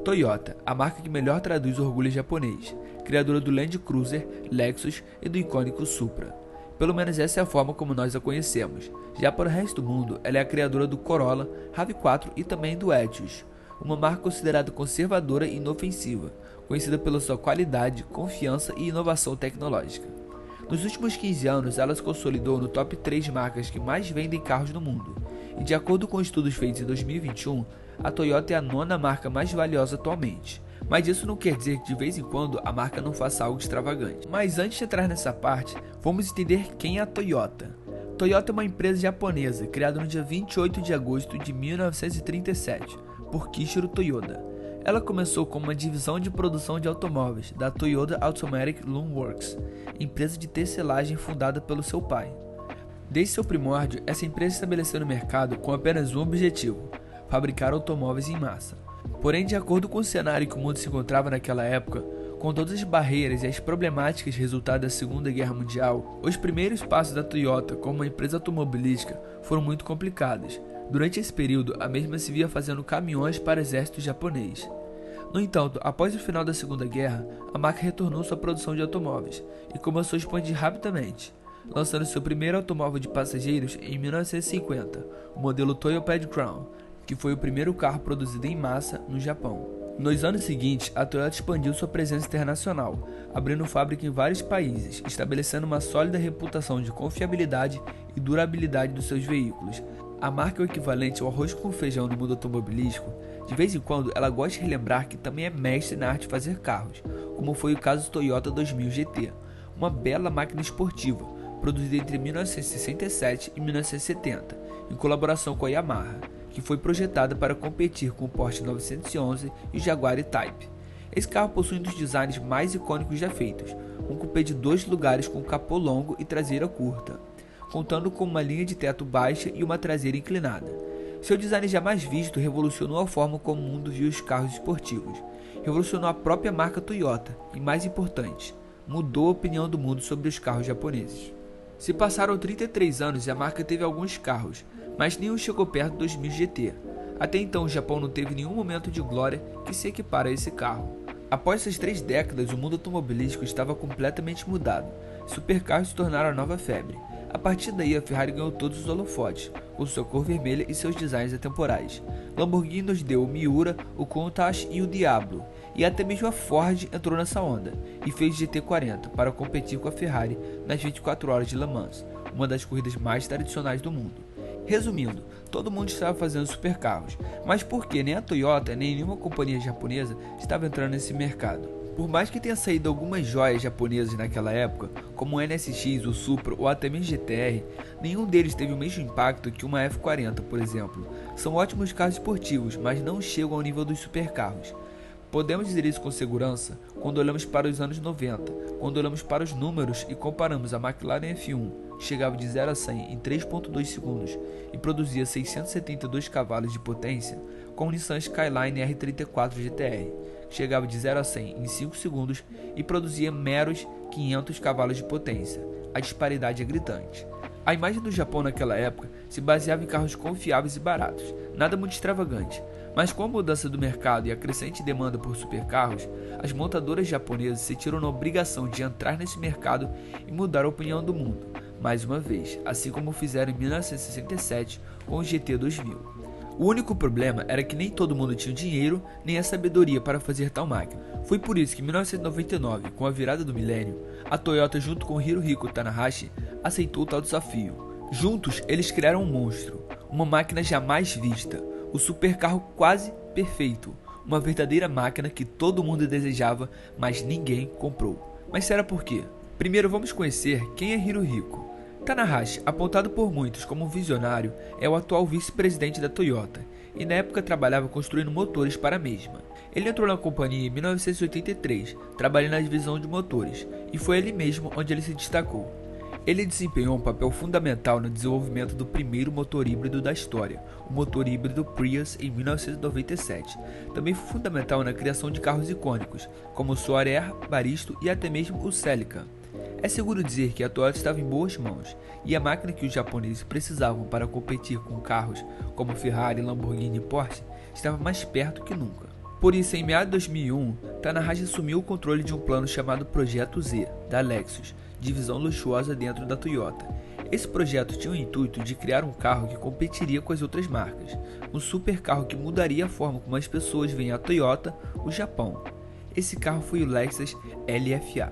Toyota, a marca que melhor traduz o orgulho japonês, criadora do Land Cruiser, Lexus e do icônico Supra. Pelo menos essa é a forma como nós a conhecemos. Já para o resto do mundo, ela é a criadora do Corolla, RAV4 e também do Etios, uma marca considerada conservadora e inofensiva, conhecida pela sua qualidade, confiança e inovação tecnológica. Nos últimos 15 anos, ela se consolidou no top 3 de marcas que mais vendem carros no mundo, e de acordo com estudos feitos em 2021, a Toyota é a 9ª marca mais valiosa atualmente. Mas isso não quer dizer que de vez em quando a marca não faça algo extravagante. Mas antes de entrar nessa parte, vamos entender quem é a Toyota. Toyota é uma empresa japonesa criada no dia 28 de agosto de 1937 por Kiichiro Toyoda. Ela começou como uma divisão de produção de automóveis da Toyota Automatic Loom Works, empresa de tecelagem fundada pelo seu pai. Desde seu primórdio, essa empresa estabeleceu no mercado com apenas um objetivo: fabricar automóveis em massa. Porém, de acordo com o cenário que o mundo se encontrava naquela época, com todas as barreiras e as problemáticas resultadas da Segunda Guerra Mundial, os primeiros passos da Toyota como uma empresa automobilística foram muito complicados. Durante esse período, a mesma se via fazendo caminhões para o exército japonês. No entanto, após o final da Segunda Guerra, a marca retornou sua produção de automóveis e começou a expandir rapidamente, lançando seu primeiro automóvel de passageiros em 1950, o modelo Toyopad Crown, que foi o primeiro carro produzido em massa no Japão. Nos anos seguintes, a Toyota expandiu sua presença internacional, abrindo fábrica em vários países, estabelecendo uma sólida reputação de confiabilidade e durabilidade dos seus veículos. A marca é o equivalente ao arroz com feijão no mundo automobilístico. De vez em quando, ela gosta de relembrar que também é mestre na arte de fazer carros, como foi o caso do Toyota 2000 GT, uma bela máquina esportiva, produzida entre 1967 e 1970, em colaboração com a Yamaha, que foi projetada para competir com o Porsche 911 e o Jaguar E-Type. Esse carro possui um dos designs mais icônicos já feitos, um coupé de 2 lugares com capô longo e traseira curta, contando com uma linha de teto baixa e uma traseira inclinada. Seu design jamais visto revolucionou a forma como o mundo viu os carros esportivos, revolucionou a própria marca Toyota e, mais importante, mudou a opinião do mundo sobre os carros japoneses. Se passaram 33 anos e a marca teve alguns carros, mas nenhum chegou perto do 2000 GT. Até então, o Japão não teve nenhum momento de glória que se equipara a esse carro. Após essas 3 décadas, o mundo automobilístico estava completamente mudado. Supercarros se tornaram a nova febre. A partir daí, a Ferrari ganhou todos os holofotes, com sua cor vermelha e seus designs atemporais. Lamborghini nos deu o Miura, o Countach e o Diablo, e até mesmo a Ford entrou nessa onda e fez o GT40 para competir com a Ferrari nas 24 horas de Le Mans, uma das corridas mais tradicionais do mundo. Resumindo, todo mundo estava fazendo supercarros, mas por que nem a Toyota nem nenhuma companhia japonesa estava entrando nesse mercado? Por mais que tenha saído algumas joias japonesas naquela época, como o NSX, o Supra ou até mesmo GTR, nenhum deles teve o mesmo impacto que uma F40, por exemplo. São ótimos carros esportivos, mas não chegam ao nível dos supercarros. Podemos dizer isso com segurança quando olhamos para os anos 90, quando olhamos para os números e comparamos a McLaren F1, que chegava de 0 a 100 em 3.2 segundos e produzia 672 cavalos de potência, com o Nissan Skyline R34 GTR, que chegava de 0 a 100 em 5 segundos e produzia meros 500 cavalos de potência. A disparidade é gritante. A imagem do Japão naquela época se baseava em carros confiáveis e baratos, nada muito extravagante. Mas com a mudança do mercado e a crescente demanda por supercarros, as montadoras japonesas se sentiram na obrigação de entrar nesse mercado e mudar a opinião do mundo, mais uma vez, assim como fizeram em 1967 com o GT 2000. O único problema era que nem todo mundo tinha o dinheiro nem a sabedoria para fazer tal máquina. Foi por isso que em 1999, com a virada do milênio, a Toyota junto com Hirohiko Tanahashi aceitou tal desafio. Juntos, eles criaram um monstro, uma máquina jamais vista, o supercarro quase perfeito, uma verdadeira máquina que todo mundo desejava, mas ninguém comprou. Mas será por quê? Primeiro vamos conhecer quem é Hirohiko. Tanahashi, apontado por muitos como um visionário, é o atual vice-presidente da Toyota e na época trabalhava construindo motores para a mesma. Ele entrou na companhia em 1983, trabalhando na divisão de motores, e foi ali mesmo onde ele se destacou. Ele desempenhou um papel fundamental no desenvolvimento do primeiro motor híbrido da história, o motor híbrido Prius em 1997. Também foi fundamental na criação de carros icônicos, como o Soares Air, Baristo e até mesmo o Celica. É seguro dizer que a Toyota estava em boas mãos, e a máquina que os japoneses precisavam para competir com carros como Ferrari, Lamborghini e Porsche estava mais perto que nunca. Por isso, em meados de 2001, Tanahashi assumiu o controle de um plano chamado Projeto Z, da Lexus, divisão luxuosa dentro da Toyota. Esse projeto tinha o intuito de criar um carro que competiria com as outras marcas, um supercarro que mudaria a forma como as pessoas veem a Toyota, o Japão. Esse carro foi o Lexus LFA.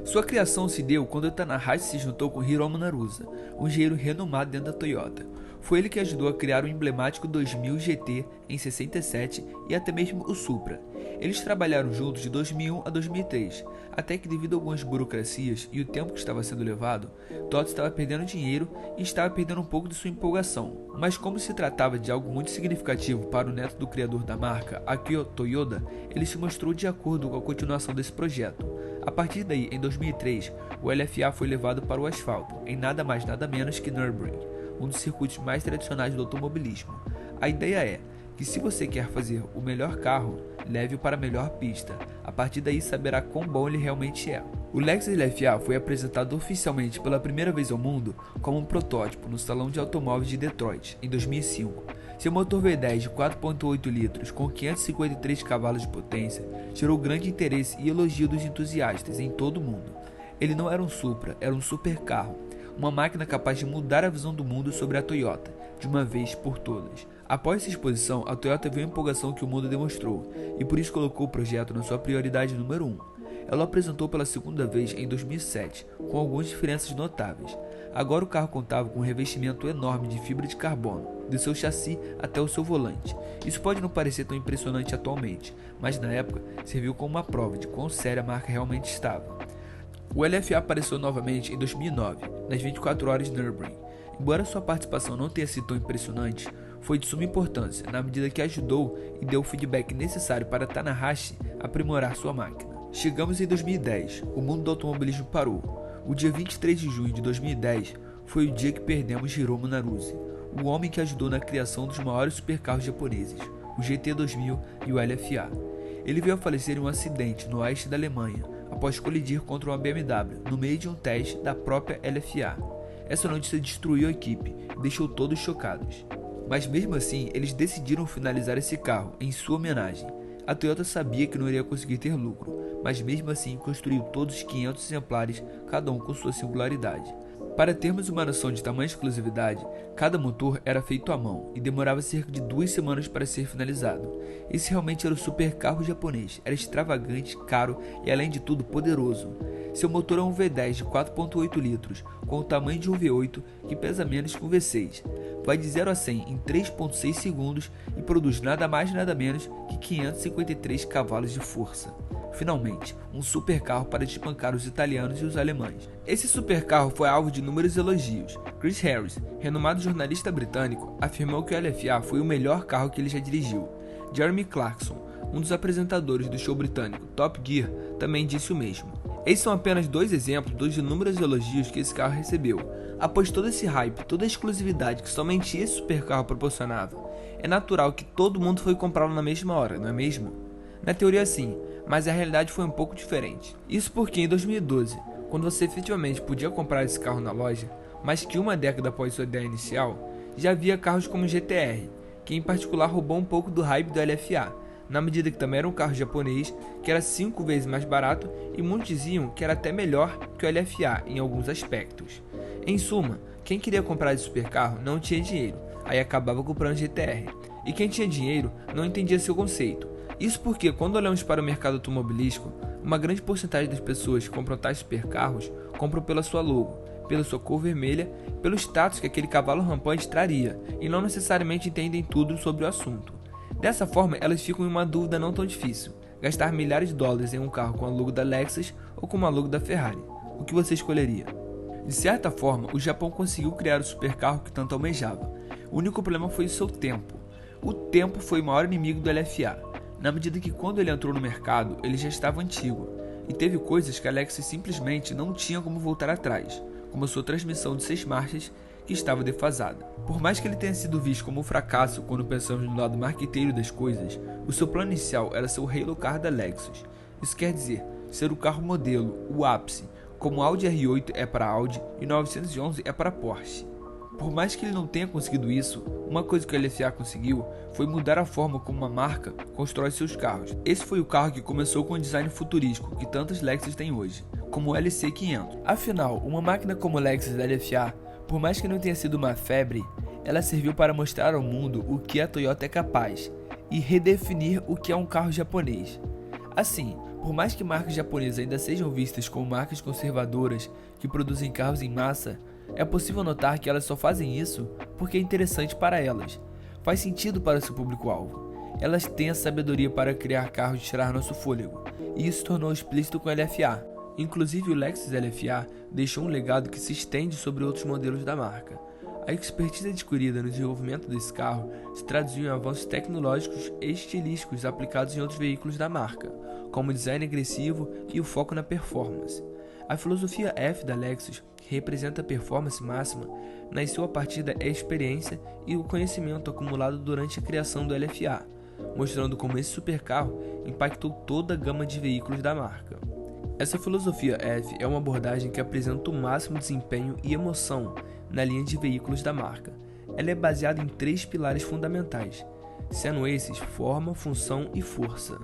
Sua criação se deu quando Tanahashi se juntou com Hiromu Narusa, um engenheiro renomado dentro da Toyota. Foi ele que ajudou a criar o emblemático 2000 GT em 67 e até mesmo o Supra. Eles trabalharam juntos de 2001 a 2003, até que devido a algumas burocracias e o tempo que estava sendo levado, Todd estava perdendo dinheiro e estava perdendo um pouco de sua empolgação. Mas como se tratava de algo muito significativo para o neto do criador da marca, Akio Toyoda, ele se mostrou de acordo com a continuação desse projeto. A partir daí, em 2003, o LFA foi levado para o asfalto, em nada mais nada menos que Nürburgring, um dos circuitos mais tradicionais do automobilismo. A ideia é que se você quer fazer o melhor carro, leve-o para a melhor pista. A partir daí saberá quão bom ele realmente é. O Lexus LFA foi apresentado oficialmente pela primeira vez ao mundo como um protótipo no Salão de Automóveis de Detroit, em 2005. Seu motor V10 de 4.8 litros com 553 cavalos de potência gerou grande interesse e elogio dos entusiastas em todo o mundo. Ele não era um Supra, era um supercarro, uma máquina capaz de mudar a visão do mundo sobre a Toyota, de uma vez por todas. Após essa exposição, a Toyota viu a empolgação que o mundo demonstrou, e por isso colocou o projeto na sua prioridade número 1. Ela o apresentou pela segunda vez em 2007, com algumas diferenças notáveis. Agora o carro contava com um revestimento enorme de fibra de carbono, do seu chassi até o seu volante. Isso pode não parecer tão impressionante atualmente, mas na época serviu como uma prova de quão séria a marca realmente estava. O LFA apareceu novamente em 2009, nas 24 horas de Nürburgring. Embora sua participação não tenha sido tão impressionante, foi de suma importância, na medida que ajudou e deu o feedback necessário para Tanahashi aprimorar sua máquina. Chegamos em 2010, o mundo do automobilismo parou. O dia 23 de junho de 2010 foi o dia que perdemos Hiromu Narusa, o homem que ajudou na criação dos maiores supercarros japoneses, o GT 2000 e o LFA. Ele veio a falecer em um acidente no oeste da Alemanha, após colidir contra uma BMW no meio de um teste da própria LFA. Essa notícia destruiu a equipe e deixou todos chocados. Mas mesmo assim, eles decidiram finalizar esse carro em sua homenagem. A Toyota sabia que não iria conseguir ter lucro, mas mesmo assim construiu todos os 500 exemplares, cada um com sua singularidade. Para termos uma noção de tamanha exclusividade, cada motor era feito à mão e demorava cerca de 2 semanas para ser finalizado. Esse realmente era o supercarro japonês, era extravagante, caro e além de tudo poderoso. Seu motor é um V10 de 4.8 litros, com o tamanho de um V8 que pesa menos que um V6. Vai de 0 a 100 em 3.6 segundos e produz nada mais nada menos que 553 cavalos de força. Finalmente, um supercarro para desbancar os italianos e os alemães. Esse supercarro foi alvo de inúmeros elogios. Chris Harris, renomado jornalista britânico, afirmou que o LFA foi o melhor carro que ele já dirigiu. Jeremy Clarkson, um dos apresentadores do show britânico Top Gear, também disse o mesmo. Esses são apenas 2 exemplos dos inúmeros elogios que esse carro recebeu. Após todo esse hype, toda a exclusividade que somente esse supercarro proporcionava, é natural que todo mundo foi comprá-lo na mesma hora, não é mesmo? Na teoria sim, mas a realidade foi um pouco diferente. Isso porque em 2012, quando você efetivamente podia comprar esse carro na loja, mais que uma década após sua ideia inicial, já havia carros como o GTR, que em particular roubou um pouco do hype do LFA, na medida que também era um carro japonês que era 5 vezes mais barato e muitos diziam que era até melhor que o LFA em alguns aspectos. Em suma, quem queria comprar esse supercarro não tinha dinheiro, aí acabava comprando GTR, e quem tinha dinheiro não entendia seu conceito. Isso porque, quando olhamos para o mercado automobilístico, uma grande porcentagem das pessoas que compram tais supercarros compram pela sua logo, pela sua cor vermelha, pelo status que aquele cavalo rampante traria, e não necessariamente entendem tudo sobre o assunto. Dessa forma, elas ficam em uma dúvida não tão difícil: gastar milhares de dólares em um carro com a logo da Lexus ou com a logo da Ferrari. O que você escolheria? De certa forma, o Japão conseguiu criar o supercarro que tanto almejava. O único problema foi o seu tempo. O tempo foi o maior inimigo do LFA, na medida que quando ele entrou no mercado, ele já estava antigo, e teve coisas que a Lexus simplesmente não tinha como voltar atrás, como a sua transmissão de 6 marchas, que estava defasada. Por mais que ele tenha sido visto como um fracasso quando pensamos no lado marqueteiro das coisas, o seu plano inicial era ser o Halo Car da Lexus. Isso quer dizer, ser o carro modelo, o ápice, como o Audi R8 é para Audi e 911 é para Porsche. Por mais que ele não tenha conseguido isso, uma coisa que o LFA conseguiu foi mudar a forma como uma marca constrói seus carros. Esse foi o carro que começou com o design futurístico que tantos Lexus têm hoje, como o LC500. Afinal, uma máquina como o Lexus LFA, por mais que não tenha sido uma febre, ela serviu para mostrar ao mundo o que a Toyota é capaz e redefinir o que é um carro japonês. Assim, por mais que marcas japonesas ainda sejam vistas como marcas conservadoras que produzem carros em massa, é possível notar que elas só fazem isso porque é interessante para elas, faz sentido para seu público-alvo. Elas têm a sabedoria para criar carros de tirar nosso fôlego, e isso tornou explícito com o LFA. Inclusive o Lexus LFA deixou um legado que se estende sobre outros modelos da marca. A expertise adquirida no desenvolvimento desse carro se traduziu em avanços tecnológicos e estilísticos aplicados em outros veículos da marca, como o design agressivo e o foco na performance. A filosofia F da Lexus, que representa a performance máxima, nasceu a partir da experiência e o conhecimento acumulado durante a criação do LFA, mostrando como esse supercarro impactou toda a gama de veículos da marca. Essa filosofia F é uma abordagem que apresenta o máximo desempenho e emoção na linha de veículos da marca. Ela é baseada em 3 pilares fundamentais, sendo esses forma, função e força.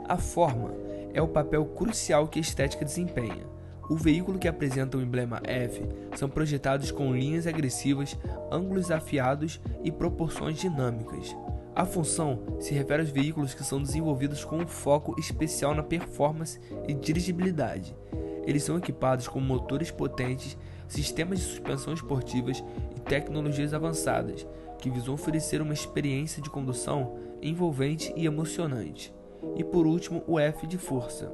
A forma é o papel crucial que a estética desempenha. O veículo que apresenta o emblema F são projetados com linhas agressivas, ângulos afiados e proporções dinâmicas. A função se refere aos veículos que são desenvolvidos com um foco especial na performance e dirigibilidade. Eles são equipados com motores potentes, sistemas de suspensão esportivas e tecnologias avançadas, que visam oferecer uma experiência de condução envolvente e emocionante. E por último, o F de força.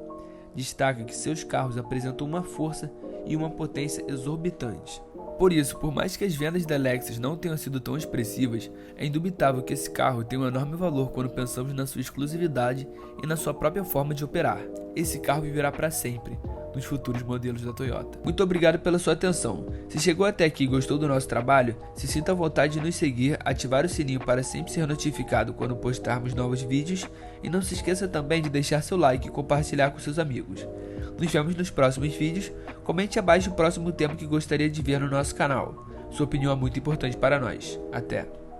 Destaca que seus carros apresentam uma força e uma potência exorbitantes. Por isso, por mais que as vendas da Lexus não tenham sido tão expressivas, é indubitável que esse carro tem um enorme valor quando pensamos na sua exclusividade e na sua própria forma de operar. Esse carro viverá para sempre nos futuros modelos da Toyota. Muito obrigado pela sua atenção. Se chegou até aqui e gostou do nosso trabalho, se sinta à vontade de nos seguir, ativar o sininho para sempre ser notificado quando postarmos novos vídeos e não se esqueça também de deixar seu like e compartilhar com seus amigos. Nos vemos nos próximos vídeos. Comente abaixo o próximo tema que gostaria de ver no nosso canal. Sua opinião é muito importante para nós. Até!